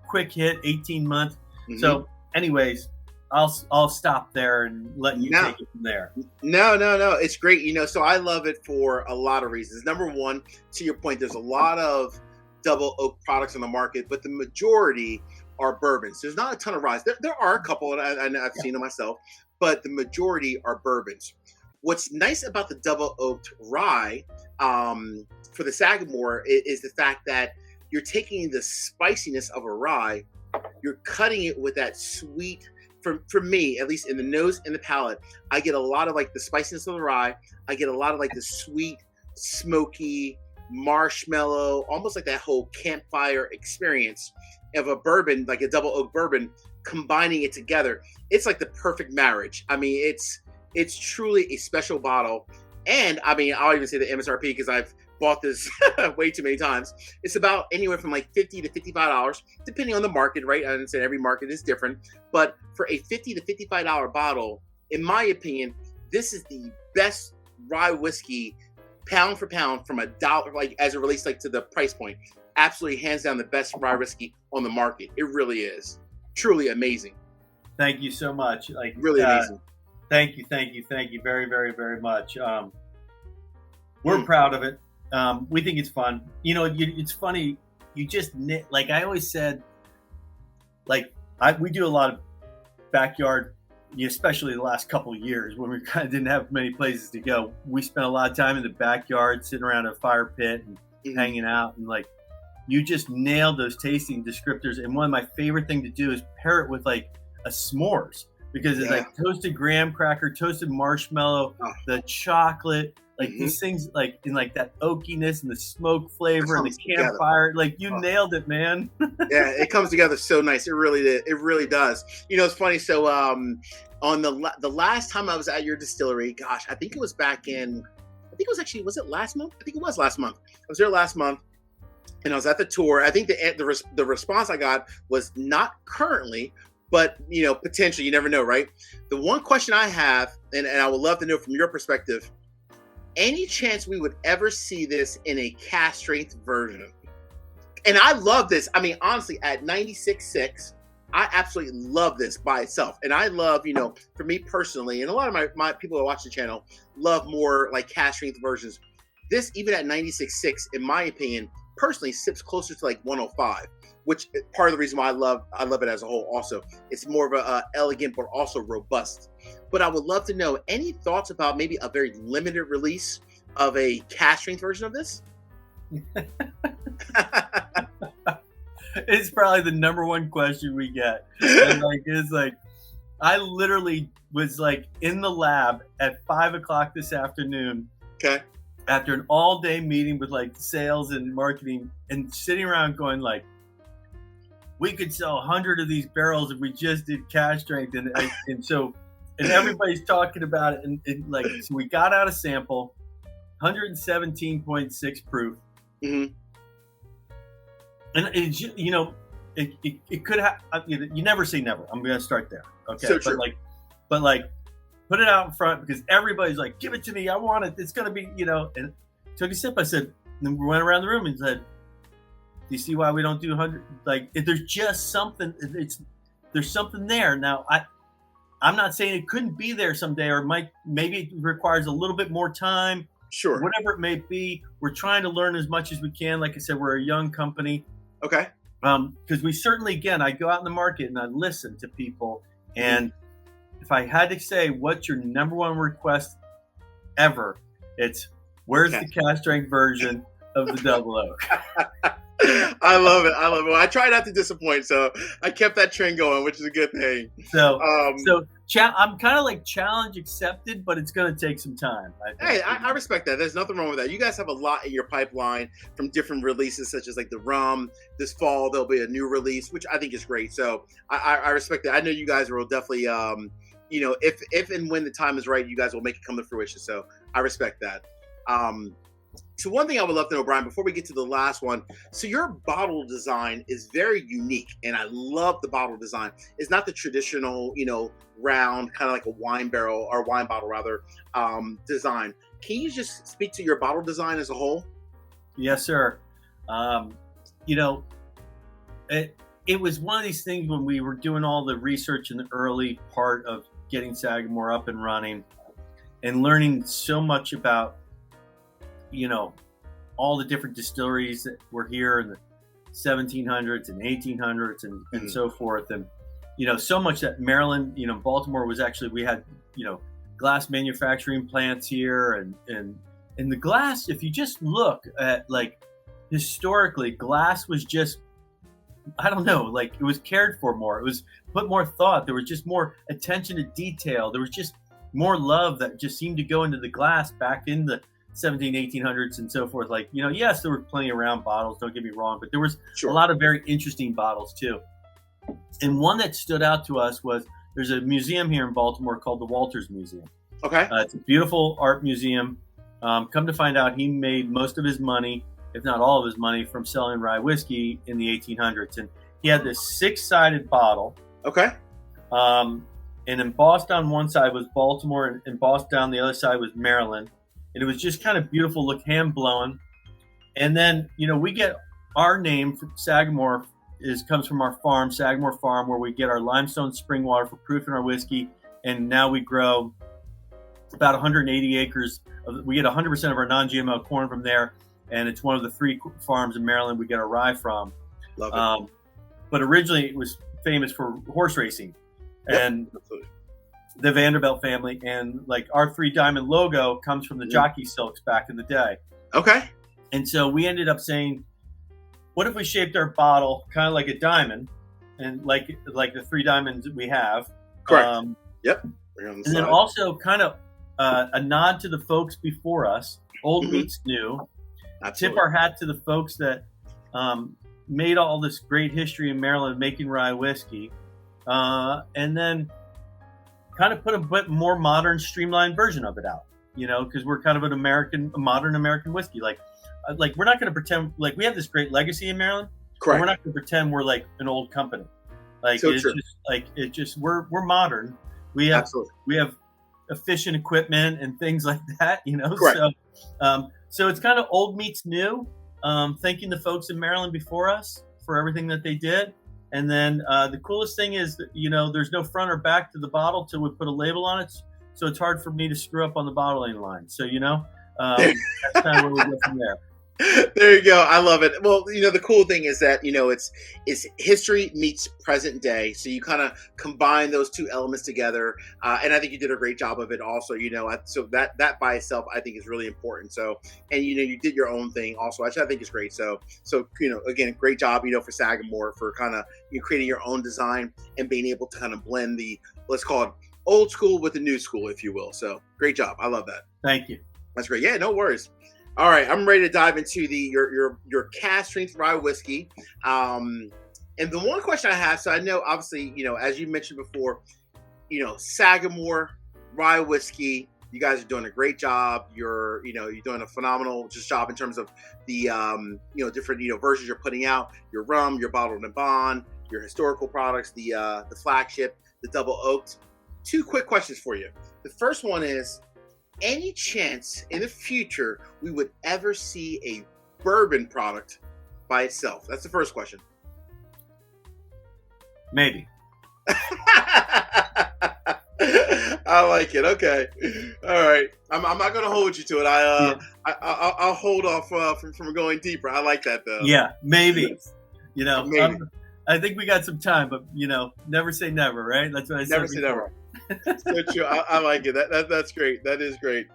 quick hit, 18 months. Mm-hmm. So anyways, I'll stop there and let you take it from there. No. It's great. So I love it for a lot of reasons. Number one, to your point, there's a lot of double oak products on the market, but the majority are bourbons. There's not a ton of ryes. There are a couple, and I've seen them myself, but the majority are bourbons. What's nice about the double oaked rye for the Sagamore is the fact that you're taking the spiciness of a rye, you're cutting it with that sweet. For me, at least in the nose and the palate, I get a lot of like the spiciness of the rye. I get a lot of like the sweet, smoky, marshmallow, almost like that whole campfire experience of a bourbon, like a double oak bourbon, combining it together. It's like the perfect marriage. I mean, it's truly a special bottle. And I mean, I'll even say the MSRP because I've bought this way too many times. It's about anywhere from like $50 to $55, depending on the market, right? I understand every market is different, but for a $50 to $55 bottle, in my opinion, this is the best rye whiskey, pound for pound, from $1, like as it relates like to the price point. Absolutely, hands down, the best rye whiskey on the market. It really is truly amazing. Thank you so much. Like really amazing. Thank you very, very, very much. We're proud of it. We think it's fun. You know, it's funny. You just like I always said, like we do a lot of backyard, especially the last couple of years when we kind of didn't have many places to go. We spent a lot of time in the backyard, sitting around a fire pit and hanging out, and like you just nailed those tasting descriptors. And one of my favorite thing to do is pair it with like a s'mores, because it's like toasted graham cracker, toasted marshmallow, the chocolate, like these things, like in like that oakiness and the smoke flavor and the campfire. Together. Like you nailed it, man. Yeah, it comes together so nice. It really did. It really does. You know, it's funny. So on the last time I was at your distillery, gosh, I think it was back in, was it last month? I think it was last month. I was there last month. And I was at the tour. I think the response I got was not currently, but you know, potentially. You never know, right? The one question I have, and I would love to know from your perspective, any chance we would ever see this in a cask strength version? And I love this. I mean, honestly, at 96.6, I absolutely love this by itself. And I love, you know, for me personally, and a lot of my people who watch the channel love more like cask strength versions. This, even at 96.6, in my opinion, personally sips closer to like 105, which part of the reason why I love it as a whole. Also, it's more of a elegant but also robust. But I would love to know any thoughts about maybe a very limited release of a cask strength version of this. It's probably the number one question we get. And like, it's like, I literally was like in the lab at 5:00 this afternoon. Okay. After an all-day meeting with like sales and marketing, and sitting around going like, we could sell 100 of these barrels if we just did cask strength. And everybody's talking about it. And like, so we got out a sample, 117.6 proof. Mm-hmm. And it, you know, it could have, you never say never. I'm going to start there. Okay. So true. But like, put it out in front, because everybody's like, give it to me. I want it. It's going to be, you know, and took a sip. I said, then we went around the room and said, do you see why we don't do 100? Like, if there's just something, there's something there. Now, I'm not saying it couldn't be there someday, or maybe it requires a little bit more time. Sure. Whatever it may be, we're trying to learn as much as we can. Like I said, we're a young company. Okay. Because we certainly, again, I go out in the market and I listen to people, and if I had to say, what's your number one request ever? It's, where's the cask strength version of the Double Oak? I love it. Well, I try not to disappoint, so I kept that trend going, which is a good thing. So I'm kind of like challenge accepted, but it's going to take some time. I respect that. There's nothing wrong with that. You guys have a lot in your pipeline from different releases, such as like the rum. This fall, there'll be a new release, which I think is great. So I respect that. I know you guys will definitely, you know, if and when the time is right, you guys will make it come to fruition. So I respect that. So one thing I would love to know, Brian, before we get to the last one, so your bottle design is very unique, and I love the bottle design. It's not the traditional, you know, round, kind of like a wine barrel or wine bottle rather, design. Can you just speak to your bottle design as a whole? Yes, sir. You know, it was one of these things when we were doing all the research in the early part of getting Sagamore up and running, and learning so much about, you know, all the different distilleries that were here in the 1700s and 1800s and so forth. And, you know, so much that Maryland, you know, Baltimore was actually, we had, you know, glass manufacturing plants here. And the glass, if you just look at like historically, glass was just, I don't know, like it was cared for more. It was put more thought. There was just more attention to detail. There was just more love that just seemed to go into the glass back in the 1800s and so forth. Like, you know, yes, there were plenty of round bottles, don't get me wrong, but there was a lot of very interesting bottles too. And one that stood out to us was, there's a museum here in Baltimore called the Walters Museum. Okay. It's a beautiful art museum. Come to find out, he made most of his money, if not all of his money, from selling rye whiskey in the 1800s. And he had this 6-sided bottle. Okay. And embossed on one side was Baltimore, and embossed down the other side was Maryland. And it was just kind of beautiful, look, hand blown. And then, you know, we get our name from Sagamore comes from our farm, Sagamore Farm, where we get our limestone spring water for proofing our whiskey. And now we grow about 180 acres we get 100% of our non-GMO corn from there, and it's one of the 3 farms in Maryland we get our rye from. Love it. But originally it was famous for horse racing, and absolutely. The Vanderbilt family, and like our 3 diamond logo comes from the jockey silks back in the day. Okay. And so we ended up saying, what if we shaped our bottle kind of like a diamond, and like the 3 diamonds that we have. Correct. Yep. And then also kind of a nod to the folks before us, old meets new. Absolutely. Tip our hat to the folks that made all this great history in Maryland making rye whiskey. And then kind of put a bit more modern, streamlined version of it out, because we're kind of a modern American whiskey. Like we're not going to pretend like we have this great legacy in Maryland. Correct. We're not going to pretend we're like an old company. Like so it's true. just we're modern. We have Absolutely. we have efficient equipment and things like that. Correct. So it's kind of old meets new. Thanking the folks in Maryland before us for everything that they did. And then the coolest thing is that, there's no front or back to the bottle till we put a label on it. So it's hard for me to screw up on the bottling line. So, that's kind of where we go from there. There you go. I love it. Well, the cool thing is that, it's history meets present day. So you kind of combine those 2 elements together. And I think you did a great job of it also, so that by itself, I think is really important. So, and, you did your own thing also, which I think is great. So, again, great job, for Sagamore for kind of creating your own design and being able to kind of blend the, let's call it old school with the new school, if you will. So great job. I love that. Thank you. That's great. Yeah, no worries. All right, I'm ready to dive into your cask strength rye whiskey. And the one question I have, so I know obviously, as you mentioned before, Sagamore rye whiskey, you guys are doing a great job. You're doing a phenomenal job in terms of the different versions you're putting out, your rum, your bottled and bond, your historical products, the flagship, the double oaked. 2 quick questions for you. The first one is, any chance in the future we would ever see a bourbon product by itself? That's the first question. Maybe. I like it. Okay. All right. I'm not going to hold you to it. I'll hold off from going deeper. I like that though. Yeah, maybe. Maybe. I think we got some time, but never say never, right? That's what I said. Never say never. So true. I like it. That's great. That is great.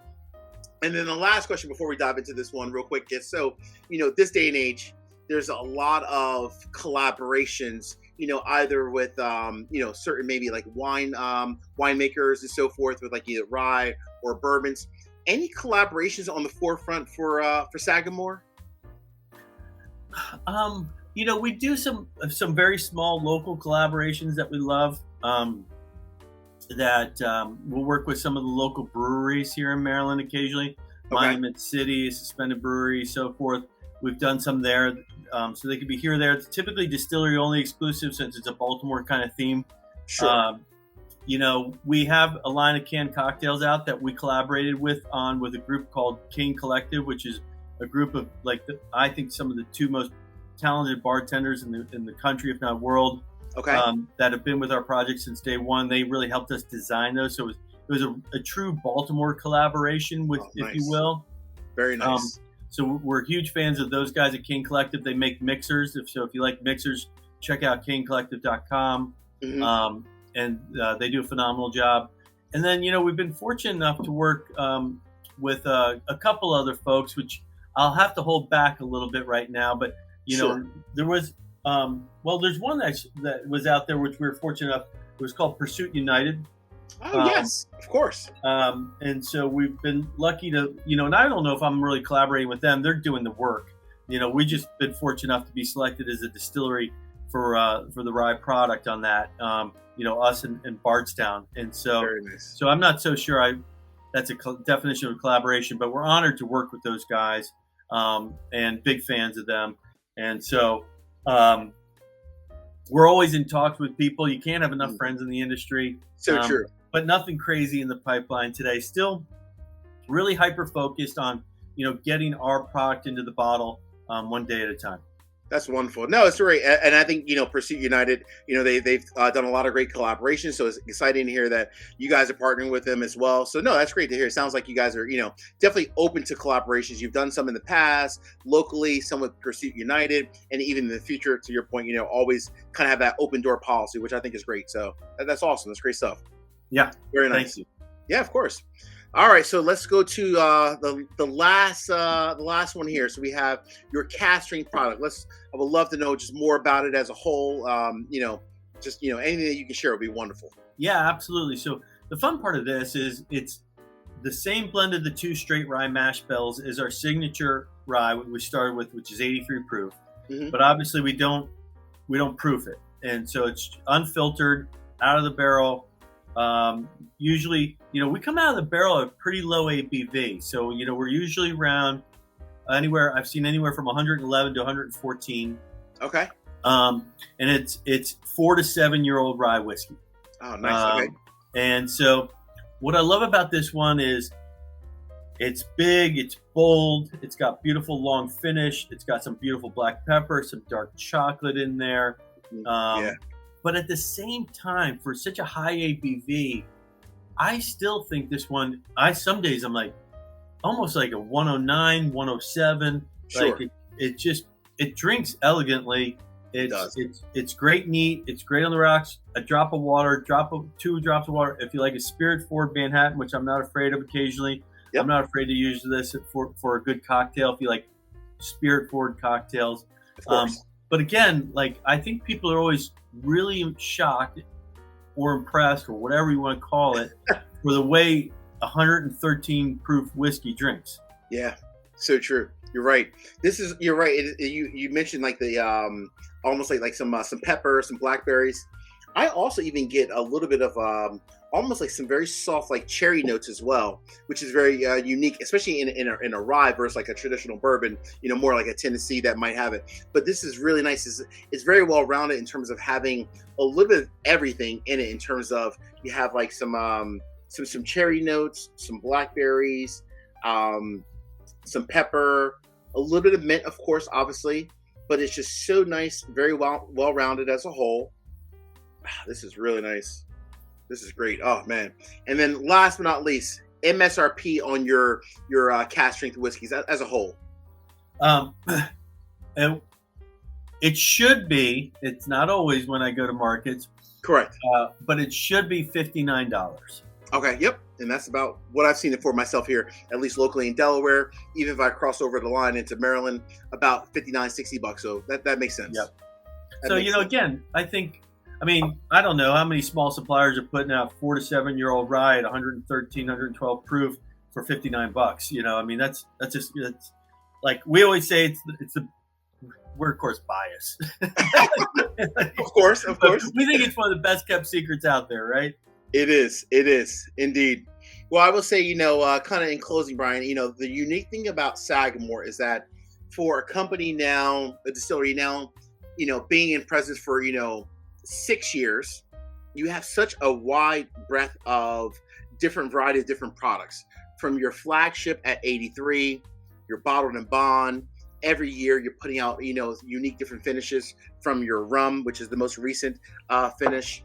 And then the last question before we dive into this one real quick is, so, this day and age, there's a lot of collaborations, either with, certain maybe like winemakers and so forth with like either rye or bourbons. Any collaborations on the forefront for Sagamore? We do some very small local collaborations that we love. That we'll work with some of the local breweries here in Maryland occasionally. Okay. Monument City, Suspended Brewery, so forth. We've done some there, so they could be here or there. It's typically distillery only exclusive since it's a Baltimore kind of theme. Sure. We have a line of canned cocktails out that we collaborated with a group called King Collective, which is a group of I think some of the 2 most talented bartenders in the country, if not world. Okay. That have been with our project since day one. They really helped us design those. So it was a true Baltimore collaboration, with, nice. if you will. Very nice. So we're huge fans of those guys at King Collective. They make mixers. If you like mixers, check out kingcollective.com. Mm-hmm. And they do a phenomenal job. And then, we've been fortunate enough to work with a couple other folks, which I'll have to hold back a little bit right now. But, sure. There was... there's one that was out there, which we were fortunate enough. It was called Pursuit United. Oh, yes, of course. And so we've been lucky to, and I don't know if I'm really collaborating with them. They're doing the work. We just been fortunate enough to be selected as a distillery for the rye product on that. Us and Bardstown. And so, very nice. So I'm not so sure that's a definition of collaboration, but we're honored to work with those guys and big fans of them. And so, we're always in talks with people. You can't have enough friends in the industry. So true. But nothing crazy in the pipeline today. Still really hyper focused on, getting our product into the bottle one day at a time. That's wonderful. No, it's great, and I think Pursuit United. They've done a lot of great collaborations, so it's exciting to hear that you guys are partnering with them as well. So no, that's great to hear. It sounds like you guys are definitely open to collaborations. You've done some in the past, locally, some with Pursuit United, and even in the future. To your point, always kind of have that open door policy, which I think is great. So that's awesome. That's great stuff. Yeah, very nice. Thank you. Yeah, of course. All right, so let's go to the last one here. So we have your cask strength product. I would love to know just more about it as a whole. Just anything that you can share would be wonderful. Yeah, absolutely. So the fun part of this is it's the same blend of the 2 straight rye mash bills as our signature rye we started with, which is 83 proof. Mm-hmm. But obviously we don't proof it, and so it's unfiltered, out of the barrel. Usually, we come out of the barrel at pretty low ABV. So, we're usually around I've seen anywhere from 111 to 114. Okay. And it's 4 to 7 year old rye whiskey. Oh, nice. Okay. And so what I love about this one is it's big, it's bold, it's got beautiful long finish. It's got some beautiful black pepper, some dark chocolate in there. Yeah. But at the same time, for such a high ABV, I still think this one, some days I'm like, almost like a 109, 107. Sure. Like it drinks elegantly. It's great neat. It's great on the rocks. A drop of water, 2 drops of water. If you like a spirit forward Manhattan, which I'm not afraid of occasionally, yep. I'm not afraid to use this for a good cocktail. If you like spirit forward cocktails. Of course. But again, I think people are always really shocked or impressed or whatever you want to call it for the way 113 proof whiskey drinks. Yeah, so true. You're right. You're right. You mentioned the almost like some pepper, some blackberries. I also even get a little bit of almost like some very soft cherry notes as well, which is very unique, especially in a rye versus like a traditional bourbon. More like a Tennessee that might have it. But this is really nice. It's very well rounded in terms of having a little bit of everything in it. In terms of you have some cherry notes, some blackberries, some pepper, a little bit of mint, of course, obviously. But it's just so nice, very well rounded as a whole. This is really nice. This is great. Oh man! And then last but not least, MSRP on your cask strength whiskeys as a whole. And it should be. It's not always when I go to markets. Correct. But it should be $59. Okay. Yep. And that's about what I've seen it for myself here, at least locally in Delaware. Even if I cross over the line into Maryland, about $59-$60. So that makes sense. Yep. So again, I don't know how many small suppliers are putting out 4 to 7 year old rye at 113, 112 proof for $59. That's just like we always say. We're of course biased. Of course. We think it's one of the best kept secrets out there, right? It is indeed. Well, I will say, kind of in closing, Brian, the unique thing about Sagamore is that for a company now, a distillery now, being in presence for 6 years, you have such a wide breadth of different variety of different products, from your flagship at 83, your bottled and bond. Every year you're putting out unique different finishes, from your rum, which is the most recent finish.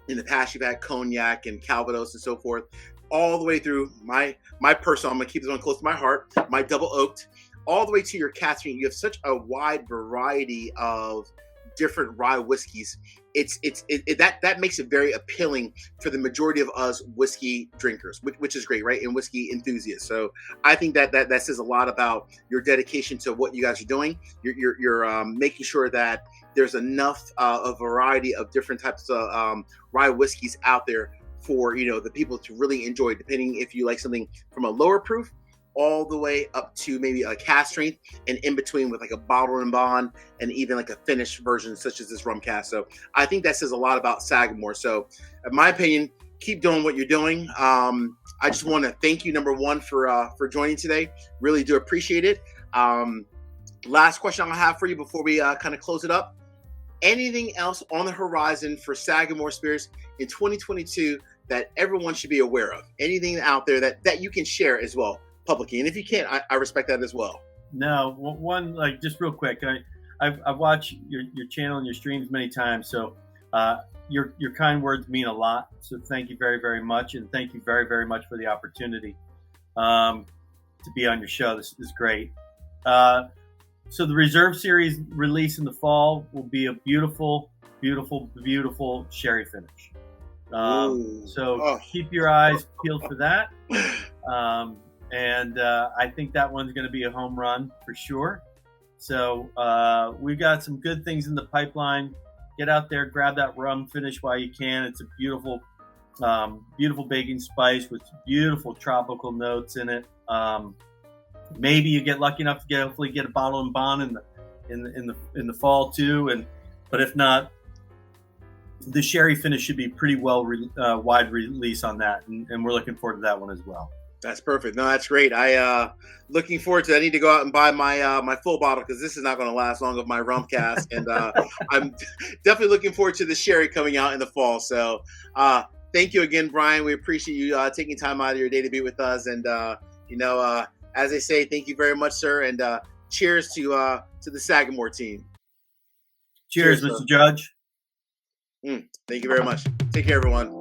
In the past you've had cognac and Calvados and so forth, all the way through my personal, I'm gonna keep this one close to my heart, my double oaked, all the way to your cask strength. You have such a wide variety of different rye whiskeys. That makes it very appealing for the majority of us whiskey drinkers, which is great, right? And whiskey enthusiasts. So I think that says a lot about your dedication to what you guys are doing. You're making sure that there's enough a variety of different types of rye whiskeys out there for the people to really enjoy, depending if you like something from a lower proof all the way up to maybe a cask strength, and in between with like a bottle and bond, and even like a finished version such as this rum cask. So I think that says a lot about Sagamore. So in my opinion, keep doing what you're doing. I just want to thank you, number one, for joining today. Really do appreciate it. Last question I'll have for you before we kind of close it up. Anything else on the horizon for Sagamore Spirits in 2022 that everyone should be aware of? Anything out there that you can share as well publicly? And if you can't, I respect that as well. No, one, just real quick. I've watched your channel and your streams many times. So your kind words mean a lot. So thank you very, very much, and thank you very, very much for the opportunity to be on your show. This is great. So the Reserve Series release in the fall will be a beautiful, beautiful, beautiful sherry finish. Keep your eyes peeled for that. And I think that one's going to be a home run for sure. So we've got some good things in the pipeline. Get out there, grab that rum finish while you can. It's a beautiful, beautiful baking spice with beautiful tropical notes in it. Maybe you get lucky enough to hopefully get a bottle and bond in the fall too. But if not, the sherry finish should be pretty wide release on that, and we're looking forward to that one as well. That's perfect. No, that's great. I looking forward to it. I need to go out and buy my full bottle because this is not going to last long of my rum cask, and I'm definitely looking forward to the sherry coming out in the fall. So thank you again, Brian. We appreciate you taking time out of your day to be with us, and as I say, thank you very much, sir, and cheers to the Sagamore team. Cheers, Mr. Judge. Thank you very much. Take care, everyone.